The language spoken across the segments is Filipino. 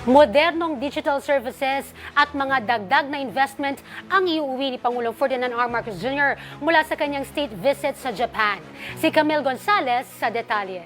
Modernong digital services at mga dagdag na investment ang iuwi ni Pangulong Ferdinand R. Marcos Jr. mula sa kanyang state visit sa Japan. Si Camille Gonzalez sa detalye.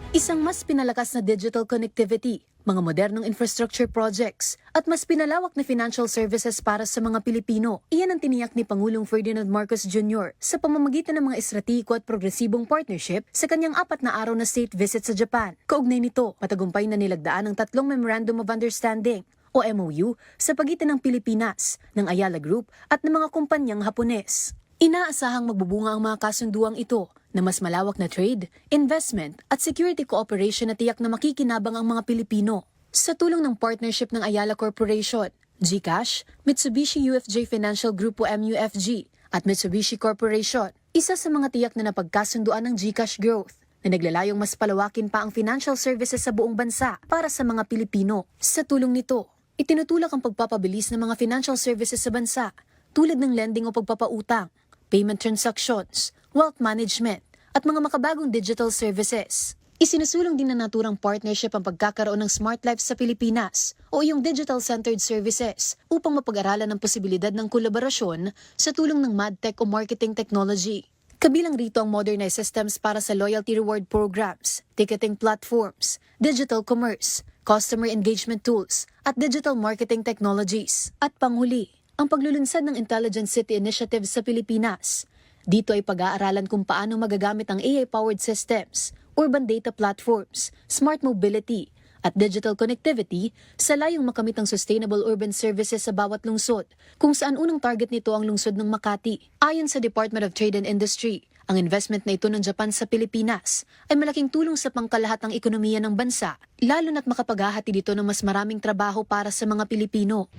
Isang mas pinalakas na digital connectivity, mga modernong infrastructure projects, at mas pinalawak na financial services para sa mga Pilipino. Iyan ang tiniyak ni Pangulong Ferdinand Marcos Jr. sa pamamagitan ng mga estratehiko at progresibong partnership sa kanyang 4 na araw na state visit sa Japan. Kaugnay nito, matagumpay na nilagdaan ang 3 Memorandum of Understanding o MOU sa pagitan ng Pilipinas, ng Ayala Group at ng mga kumpanyang Hapones. Inaasahang magbubunga ang mga kasunduang ito na mas malawak na trade, investment at security cooperation na tiyak na makikinabang ang mga Pilipino. Sa tulong ng partnership ng Ayala Corporation, GCash, Mitsubishi UFJ Financial Group o MUFG at Mitsubishi Corporation, isa sa mga tiyak na napagkasunduan ng GCash Growth na naglalayong mas palawakin pa ang financial services sa buong bansa para sa mga Pilipino. Sa tulong nito, itinutulak ang pagpapabilis ng mga financial services sa bansa tulad ng lending o pagpapautang, payment transactions, wealth management, at mga makabagong digital services. Isinusulong din na naturang partnership ang pagkakaroon ng Smart Life sa Pilipinas o yung digital-centered services upang mapag-aralan ang posibilidad ng kolaborasyon sa tulong ng MadTech o marketing technology. Kabilang rito ang modernized systems para sa loyalty reward programs, ticketing platforms, digital commerce, customer engagement tools, at digital marketing technologies. At panghuli, ang paglulunsad ng Intelligent City Initiative sa Pilipinas. Dito ay pag-aaralan kung paano magagamit ang AI-powered systems, urban data platforms, smart mobility, at digital connectivity sa layong makamit ang sustainable urban services sa bawat lungsod, kung saan unang target nito ang lungsod ng Makati. Ayon sa Department of Trade and Industry, ang investment na ito ng Japan sa Pilipinas ay malaking tulong sa pangkalahatang ekonomiya ng bansa, lalo na't makapaghahati dito ng mas maraming trabaho para sa mga Pilipino.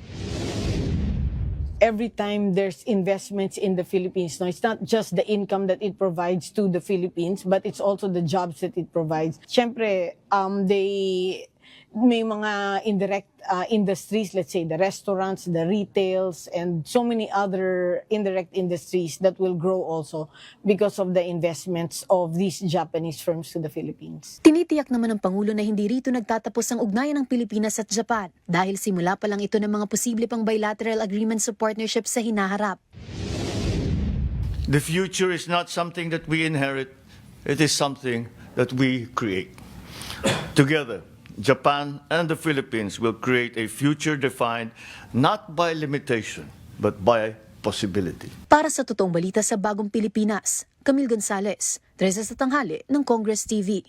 Every time there's investments in the Philippines, no, it's not just the income that it provides to the Philippines, but it's also the jobs that it provides. Siyempre, may mga indirect industries, let's say the restaurants, the retails, and so many other indirect industries that will grow also because of the investments of these Japanese firms to the Philippines. Tinitiyak naman ng Pangulo na hindi rito nagtatapos ang ugnayan ng Pilipinas at Japan dahil simula pa lang ito ng mga posible pang bilateral agreements of partnership sa hinaharap. The future is not something that we inherit, it is something that we create. Together, Japan and the Philippines will create a future defined not by limitation, but by possibility. Para sa totoong balita sa Bagong Pilipinas, Camille Gonzalez, 3 sa tanghali ng Congress TV.